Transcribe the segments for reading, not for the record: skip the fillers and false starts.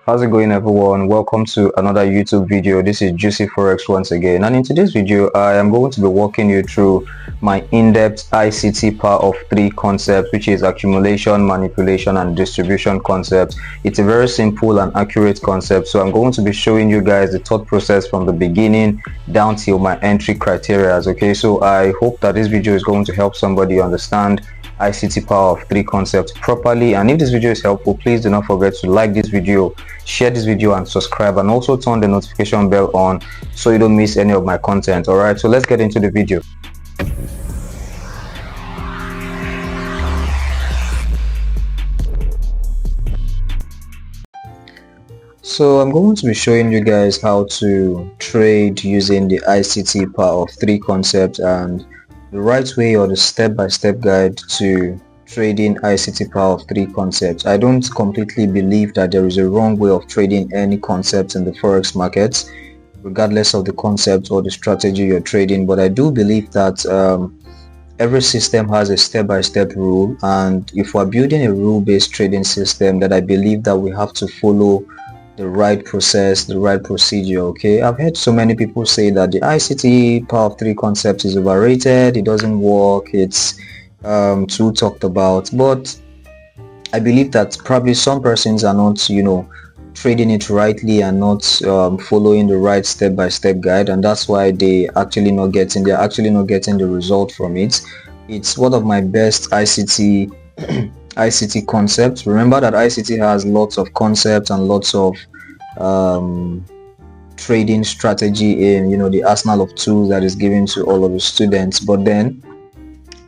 How's it going, everyone? Welcome to another YouTube video. This is Juicy Forex once again, and in today's video I am going to be walking you through my in-depth ICT power of three concept, which is accumulation, manipulation and distribution concept. It's a very simple and accurate concept, so I'm going to be showing you guys the thought process from the beginning down till my entry criteria. Okay, so I hope that this video is going to help somebody understand ICT power of three concepts properly. And if this video is helpful, please do not forget to like this video, share this video and subscribe, and also turn the notification bell on so you don't miss any of my content. All right, so let's get into the video. So I'm going to be showing you guys how to trade using the ICT power of three concepts and the right way, or the step-by-step guide to trading ICT power of three concepts. I don't completely believe that there is a wrong way of trading any concept in the forex markets, regardless of the concept or the strategy you're trading, but I do believe that every system has a step-by-step rule, and if we're building a rule-based trading system, that I believe that we have to follow the right process, the right procedure. Okay, I've heard so many people say that the ICT power of three concept is overrated, it doesn't work, it's too talked about, but I believe that probably some persons are not, trading it rightly and not following the right step-by-step guide, and that's why they're actually not getting the result from it. It's one of my best ICT ICT concepts. Remember that ICT has lots of concepts and lots of trading strategy in the arsenal of tools that is given to all of the students, but then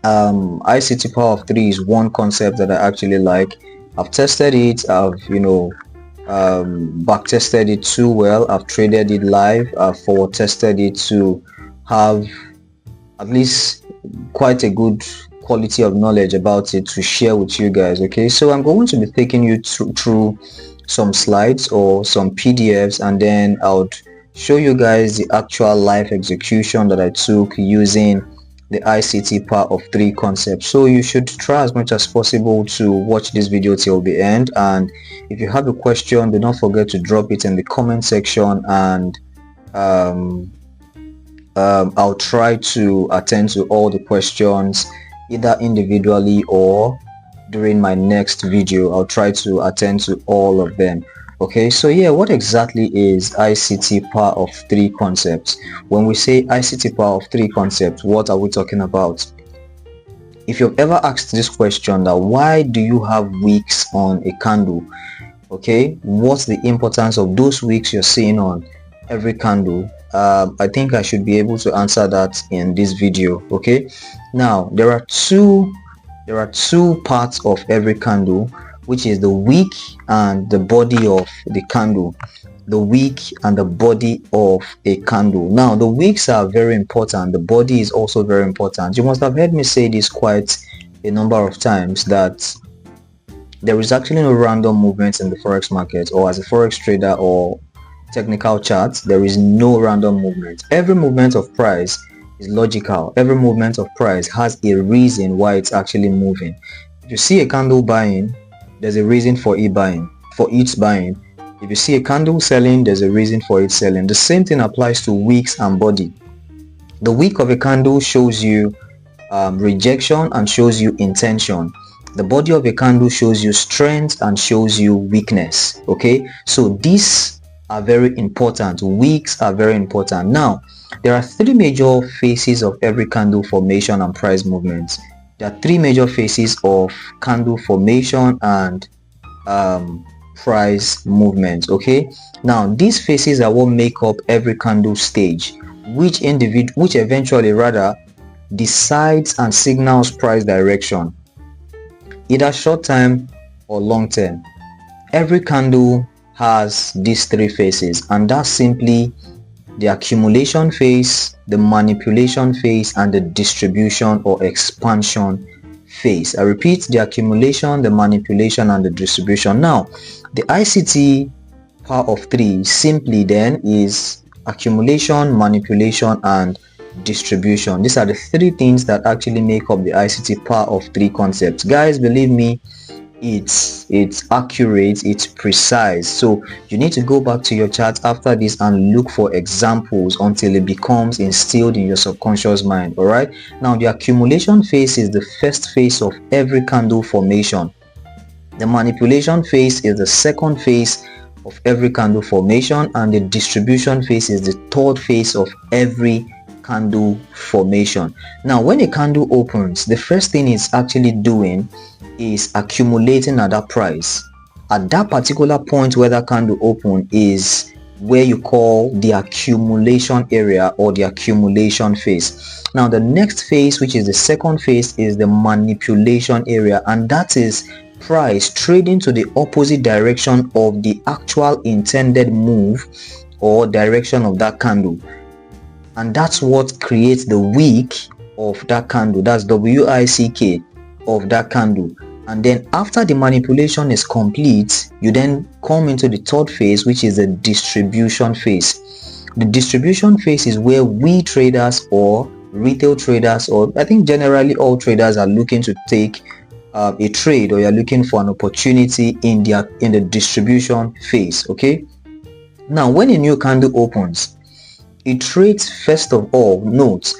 ICT power of three is one concept that I actually like. I've tested it, I've back tested it too well, I've traded it live, I've forward tested it to have at least quite a good quality of knowledge about it to share with you guys. Okay, so I'm going to be taking you through some slides or some PDFs, and then I would show you guys the actual live execution that I took using the ICT power of three concepts. So you should try as much as possible to watch this video till the end, and if you have a question, do not forget to drop it in the comment section, and I'll try to attend to all the questions either individually or during my next video. I'll try to attend to all of them. Okay, so yeah, what exactly is ICT power of three concepts? When we say ICT power of three concepts, what are we talking about? If you've ever asked this question, that why do you have wicks on a candle? Okay, what's the importance of those wicks you're seeing on every candle? I think I should be able to answer that in this video. Okay, now there are two parts of every candle, which is the wick and the body of the candle. The wick and the body of a candle. Now the wicks are very important, the body is also very important. You must have heard me say this quite a number of times, that there is actually no random movements in the forex market, or as a forex trader or technical charts, there is no random movement. Every movement of price is logical. Every movement of price has a reason why it's actually moving. If you see a candle buying, there's a reason for it buying, If you see a candle selling, there's a reason for it selling. The same thing applies to wicks and body. The wick of a candle shows you rejection and shows you intention. The body of a candle shows you strength and shows you weakness. Okay, so these are very important. Wicks are very important. Now there are three major phases of every candle formation and price movements. There are three major phases of candle formation and price movement. Okay, now these phases are what make up every candle stage, which eventually decides and signals price direction, either short term or long term. Every candle has these three phases, and that's simply the accumulation phase, the manipulation phase, and the distribution or expansion phase. I repeat, the accumulation, the manipulation, and the distribution. Now the ICT power of three simply then is accumulation, manipulation, and distribution. These are the three things that actually make up the ICT power of three concepts. Guys, believe me, it's accurate, it's precise. So you need to go back to your chart after this and look for examples until it becomes instilled in your subconscious mind. All right, now the accumulation phase is the first phase of every candle formation. The manipulation phase is the second phase of every candle formation, and the distribution phase is the third phase of every candle formation. Now when a candle opens, the first thing it's actually doing is accumulating at that price. At that particular point where that candle open is where you call the accumulation area or the accumulation phase. Now the next phase, which is the second phase, is the manipulation area, and that is price trading to the opposite direction of the actual intended move or direction of that candle, and that's what creates the wick of that candle. That's WICK of that candle. And then after the manipulation is complete, you then come into the third phase, which is the distribution phase. The distribution phase is where we traders or retail traders, or I think generally all traders, are looking to take a trade, or you're looking for an opportunity in the distribution phase. Okay, now when a new candle opens, it trades, first of all, note,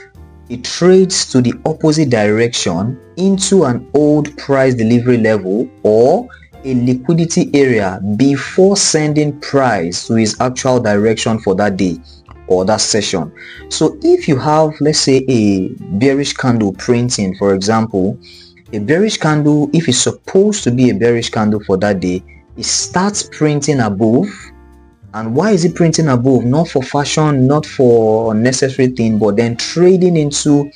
it trades to the opposite direction into an old price delivery level or a liquidity area before sending price to its actual direction for that day or that session. So if you have, let's say, a bearish candle printing, for example, a bearish candle, if it's supposed to be a bearish candle for that day, it starts printing above. And why is it printing above? Not for fashion, not for unnecessary thing, but then trading into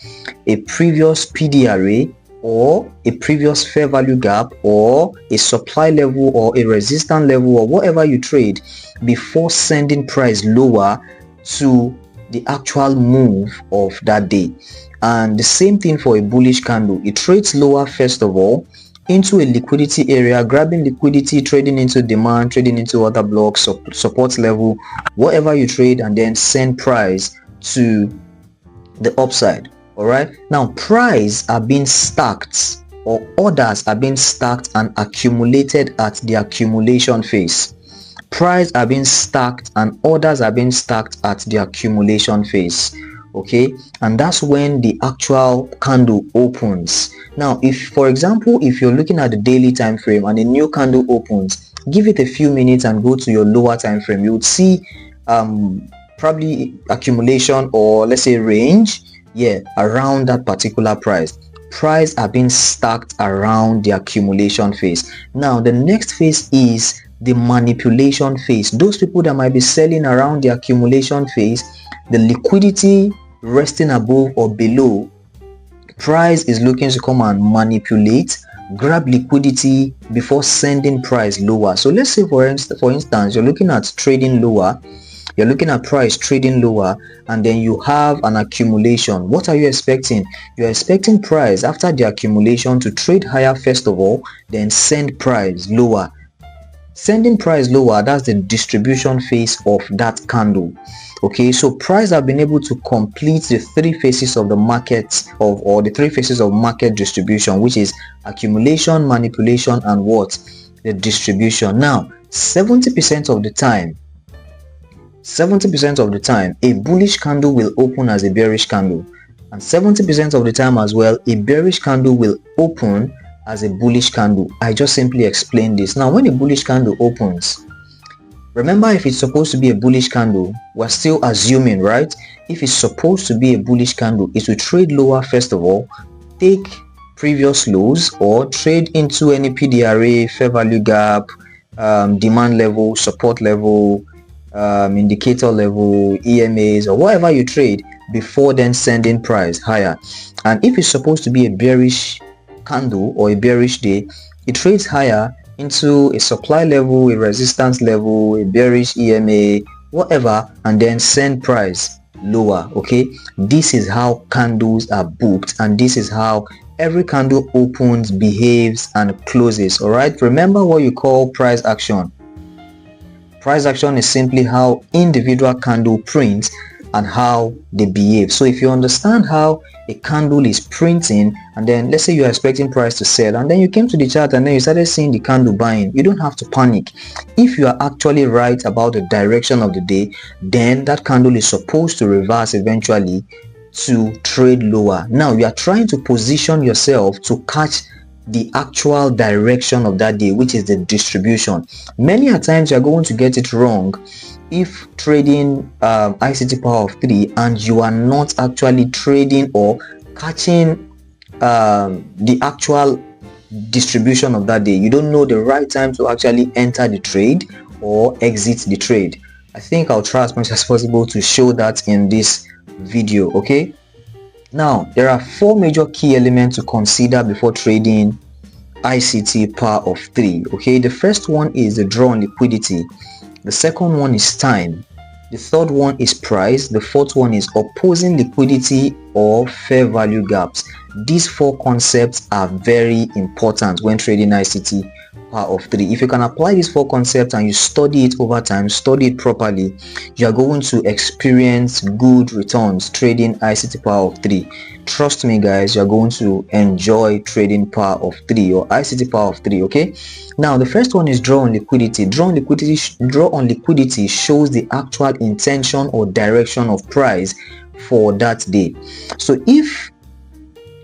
a previous PDRA or a previous fair value gap or a supply level or a resistance level or whatever you trade before sending price lower to the actual move of that day. And the same thing for a bullish candle. It trades lower first of all into a liquidity area, grabbing liquidity, trading into demand, trading into other blocks, support level, whatever you trade, and then send price to the upside. All right, now price are being stacked, or orders are being stacked and accumulated at the accumulation phase. Price are being stacked and orders are being stacked at the accumulation phase. Okay, and that's when the actual candle opens. Now if, for example, if you're looking at the daily time frame and a new candle opens, give it a few minutes and go to your lower time frame, you would see probably accumulation, or let's say range, around that particular price. Price are being stacked around the accumulation phase. Now the next phase is the manipulation phase. Those people that might be selling around the accumulation phase, the liquidity resting above or below, price is looking to come and manipulate, grab liquidity before sending price lower. So let's say for instance, you're looking at trading lower, you're looking at price trading lower, and then you have an accumulation. What are you expecting? You're expecting price after the accumulation to trade higher first of all, then send price lower. Sending price lower, that's the distribution phase of that candle. Okay, so price have been able to complete the three phases of the market or the three phases of market distribution, which is accumulation, manipulation, and what? The distribution. Now 70% of the time, a bullish candle will open as a bearish candle, and 70% of the time as well, a bearish candle will open as a bullish candle. I just simply explained this. Now when a bullish candle opens, remember, if it's supposed to be a bullish candle, we're still assuming, right? If it's supposed to be a bullish candle, it will trade lower first of all, take previous lows, or trade into any PDRA, fair value gap, demand level, support level, indicator level, EMAs, or whatever you trade, before then sending price higher. And if it's supposed to be a bearish candle or a bearish day, it trades higher into a supply level, a resistance level, a bearish EMA, whatever, and then send price lower. Okay, this is how candles are booked, and this is how every candle opens, behaves, and closes. All right, remember what you call price action. Price action is simply how individual candle prints and how they behave. So if you understand how a candle is printing, and then let's say you're expecting price to sell, and then you came to the chart and then you started seeing the candle buying, you don't have to panic. If you are actually right about the direction of the day, then that candle is supposed to reverse eventually to trade lower. Now you are trying to position yourself to catch the actual direction of that day, which is the distribution. Many a times you are going to get it wrong if trading ICT power of 3 and you are not actually trading or catching the actual distribution of that day. You don't know the right time to actually enter the trade or exit the trade. I think I'll try as much as possible to show that in this video. Okay, now there are 4 major key elements to consider before trading ICT power of 3. Okay, the first one is the draw on liquidity, the second one is time, the third one is price, the fourth one is opposing liquidity or fair value gaps. These 4 concepts are very important when trading ICT power of 3. If you can apply these 4 concepts and you study it over time, study it properly, you are going to experience good returns trading ICT power of 3. Trust me guys, you are going to enjoy trading power of 3 or ICT power of 3. Okay, now the first one is draw on liquidity. Draw on liquidity shows the actual intention or direction of price for that day. So if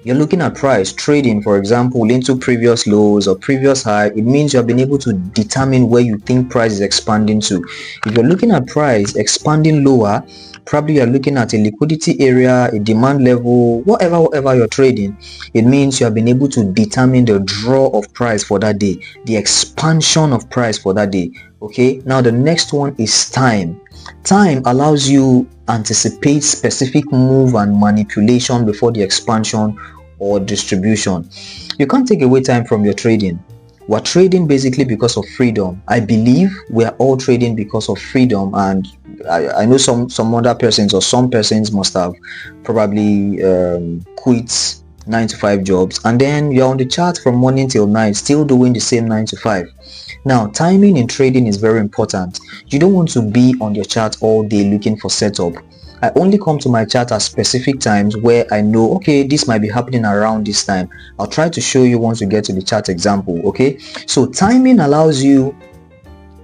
you're looking at price trading, for example, into previous lows or previous high, it means you have been able to determine where you think price is expanding to. If you're looking at price expanding lower, probably you're looking at a liquidity area, a demand level, whatever you're trading, it means you have been able to determine the draw of price for that day, the expansion of price for that day. Okay, now the next one is time. Time allows you anticipate specific move and manipulation before the expansion or distribution. You can't take away time from your trading. We're trading basically because of freedom. I believe we are all trading because of freedom, and I know some other persons or some persons must have probably quit 9 to 5 jobs, and then you're on the chart from morning till night still doing the same 9 to 5. Now timing in trading is very important. You don't want to be on your chart all day looking for setup. I only come to my chart at specific times where I know, okay, this might be happening around this time. I'll try to show you once we get to the chart example. Okay, so timing allows you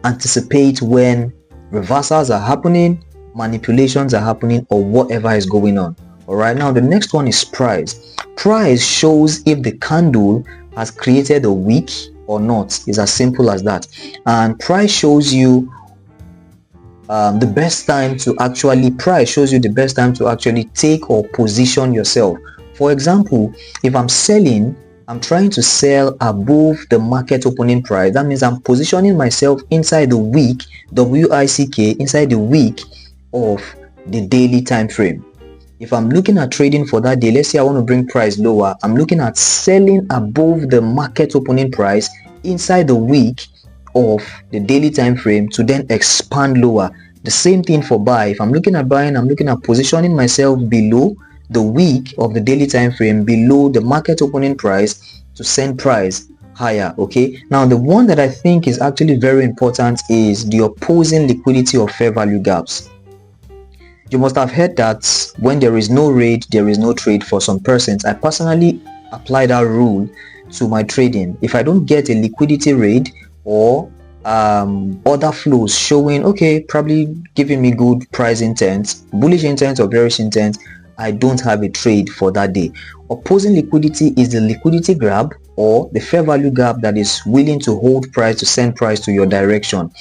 anticipate when reversals are happening, manipulations are happening, or whatever is going on. All right, now the next one is price. Price shows if the candle has created a wick or not. It's as simple as that. And price shows you the best time to actually take or position yourself. For example, if I'm selling, I'm trying to sell above the market opening price. That means I'm positioning myself inside the wick, WICK, inside the wick of the daily time frame. If I'm looking at trading for that day, let's say I want to bring price lower, I'm looking at selling above the market opening price inside the wick of the daily time frame to then expand lower. The same thing for buy. If I'm looking at buying, I'm looking at positioning myself below the wick of the daily time frame, below the market opening price to send price higher. Okay, now the one that I think is actually very important is the opposing liquidity or fair value gaps. You must have heard that when there is no raid, there is no trade for some persons. I personally apply that rule to my trading. If I don't get a liquidity raid or other flows showing, okay, probably giving me good price intent, bullish intent or bearish intent, I don't have a trade for that day. Opposing liquidity is the liquidity grab or the fair value gap that is willing to hold price to send price to your direction.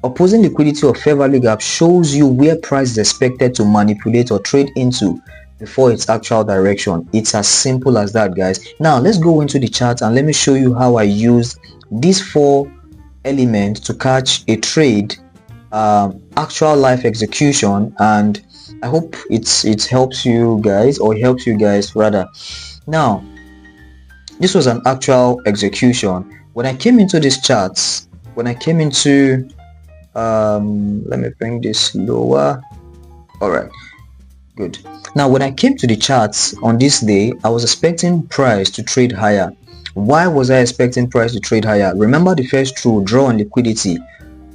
Opposing liquidity or fair value gap shows you where price is expected to manipulate or trade into before its actual direction. It's as simple as that, guys. Now let's go into the chart and let me show you how I used these 4 elements to catch a trade, actual life execution, and I hope it helps you guys, or helps you guys rather. Now this was an actual execution. When I came into these charts, when I came into let me bring this lower. All right, good. Now when I came to the charts on this day, I was expecting price to trade higher. Why was I expecting price to trade higher? Remember the first rule, draw on liquidity.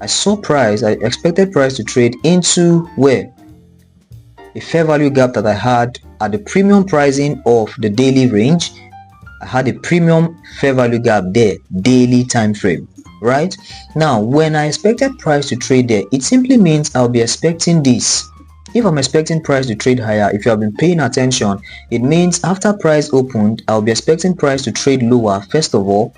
I expected price to trade into where? a fair value gap that I had at the premium pricing of the daily range. I had a premium fair value gap there, daily time frame, right? Now when I expected price to trade there, it simply means I'll be expecting this. If I'm expecting price to trade higher, if you have been paying attention, it means after price opened, I'll be expecting price to trade lower. First of all,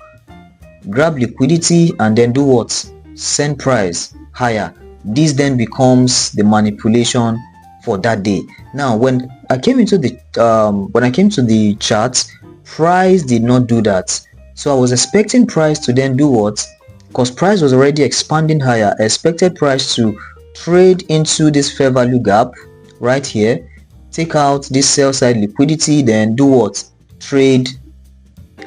grab liquidity and then do what? Send price higher. This then becomes the manipulation for that day. Now when I came to the charts, price did not do that. So I was expecting price to then do what? Because price was already expanding higher, I expected price to trade into this fair value gap right here, take out this sell side liquidity, then do what? Trade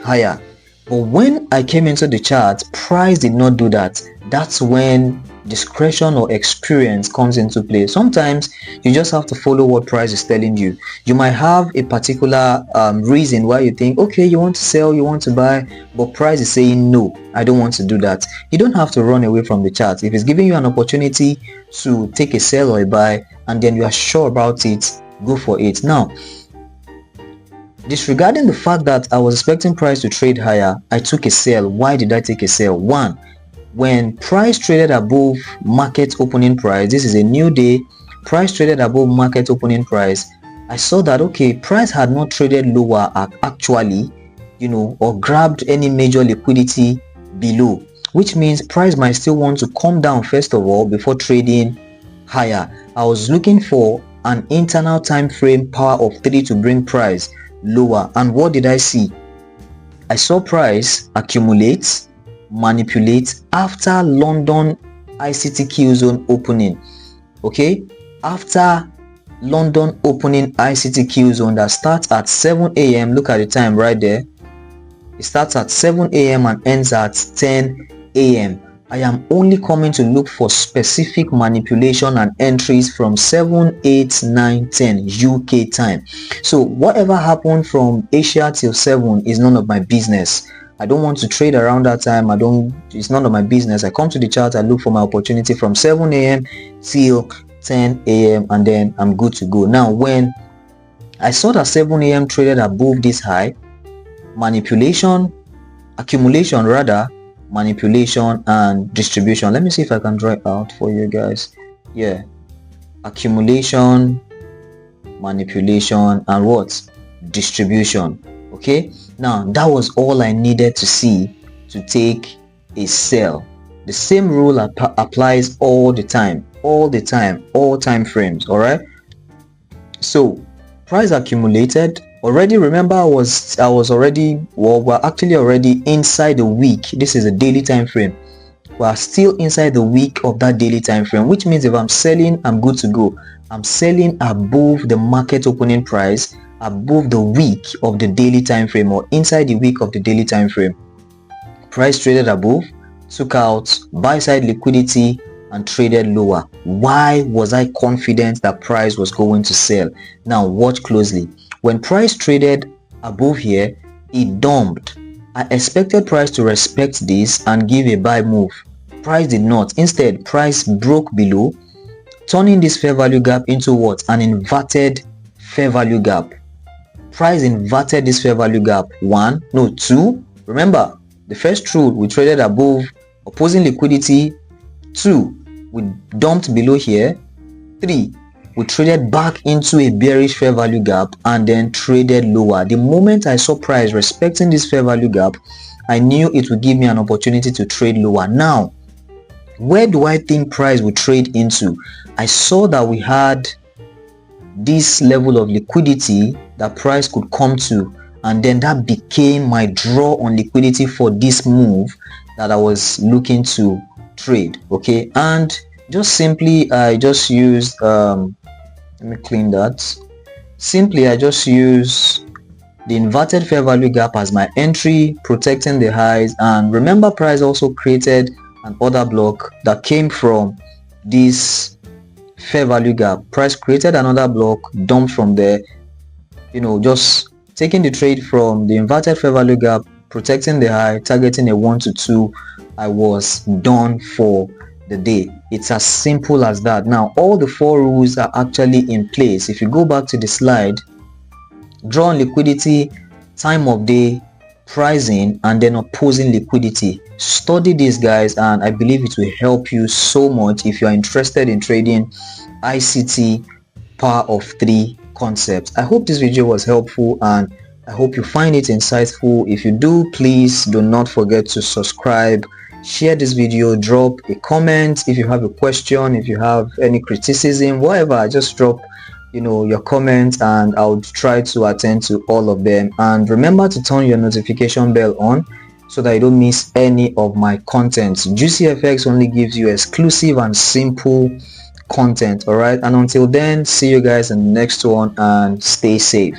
higher. But when I came into the chart, price did not do that. That's when discretion or experience comes into play. Sometimes you just have to follow what price is telling you. You might have a particular reason why you think, okay, you want to sell, you want to buy, but price is saying no, I don't want to do that. You don't have to run away from the chart. If it's giving you an opportunity to take a sell or a buy and then you are sure about it, go for it. Now, disregarding the fact that I was expecting price to trade higher, I took a sell. Why did I take a sell? One, when price traded above market opening price, this is a new day, price traded above market opening price, I saw that okay, price had not traded lower actually, or grabbed any major liquidity below, which means price might still want to come down first of all before trading higher. I was looking for an internal time frame power of 3 to bring price lower, and what did I see? I saw price accumulate, manipulate after London ICTQ zone opening. Okay, after London opening ICTQ zone that starts at 7 a.m. look at the time right there, it starts at 7 a.m. and ends at 10 a.m. I am only coming to look for specific manipulation and entries from 7, 8, 9, 10 UK time. So whatever happened from Asia till 7 is none of my business. I don't want to trade around that time. It's none of my business. I come to the chart, I look for my opportunity from 7 a.m. till 10 a.m. and then I'm good to go. Now when I saw that 7 a.m. traded above this high, accumulation rather, manipulation and distribution. Let me see if I can draw it out for you guys. Yeah, accumulation, manipulation, and what? Distribution. Okay, now that was all I needed to see to take a sell. The same rule applies all the time, all time frames. All right, so price accumulated already. Remember, I was already, we're actually already inside the week. This is a daily time frame. We are still inside the week of that daily time frame, which means if I'm selling, I'm good to go. I'm selling above the market opening price, above the week of the daily time frame, or inside the week of the daily time frame. Price traded above, took out buy side liquidity and traded lower. Why was I confident that price was going to sell? Now watch closely. When price traded above here, it dumped. I expected price to respect this and give a buy move. Price did not. Instead, price broke below, turning this fair value gap into what? An inverted fair value gap. Price inverted this fair value gap. 2. Remember, the first rule, we traded above opposing liquidity. 2, we dumped below here. 3, we traded back into a bearish fair value gap and then traded lower. The moment I saw price respecting this fair value gap, I knew it would give me an opportunity to trade lower. Now, where do I think price would trade into? I saw that we had this level of liquidity that price could come to, and then that became my draw on liquidity for this move that I was looking to trade. Okay, and just simply I just used let me clean that. Simply I just use the inverted fair value gap as my entry, protecting the highs. And remember, price also created an order block that came from this fair value gap. Price created another block, dumped from there, just taking the trade from the inverted fair value gap, protecting the high, targeting a 1 to 2. I was done for the day. It's as simple as that. Now all the 4 rules are actually in place. If you go back to the slide, draw on liquidity, time of day, pricing, and then opposing liquidity. Study these guys, and I believe it will help you so much if you are interested in trading ICT power of 3 concepts. I hope this video was helpful, and I hope you find it insightful. If you do, please do not forget to subscribe, share this video, drop a comment if you have a question, if you have any criticism, whatever. Just drop your comments, and I'll try to attend to all of them. And remember to turn your notification bell on so that you don't miss any of my contents. Juicy FX only gives you exclusive and simple content. All right, and until then, see you guys in the next one, and stay safe.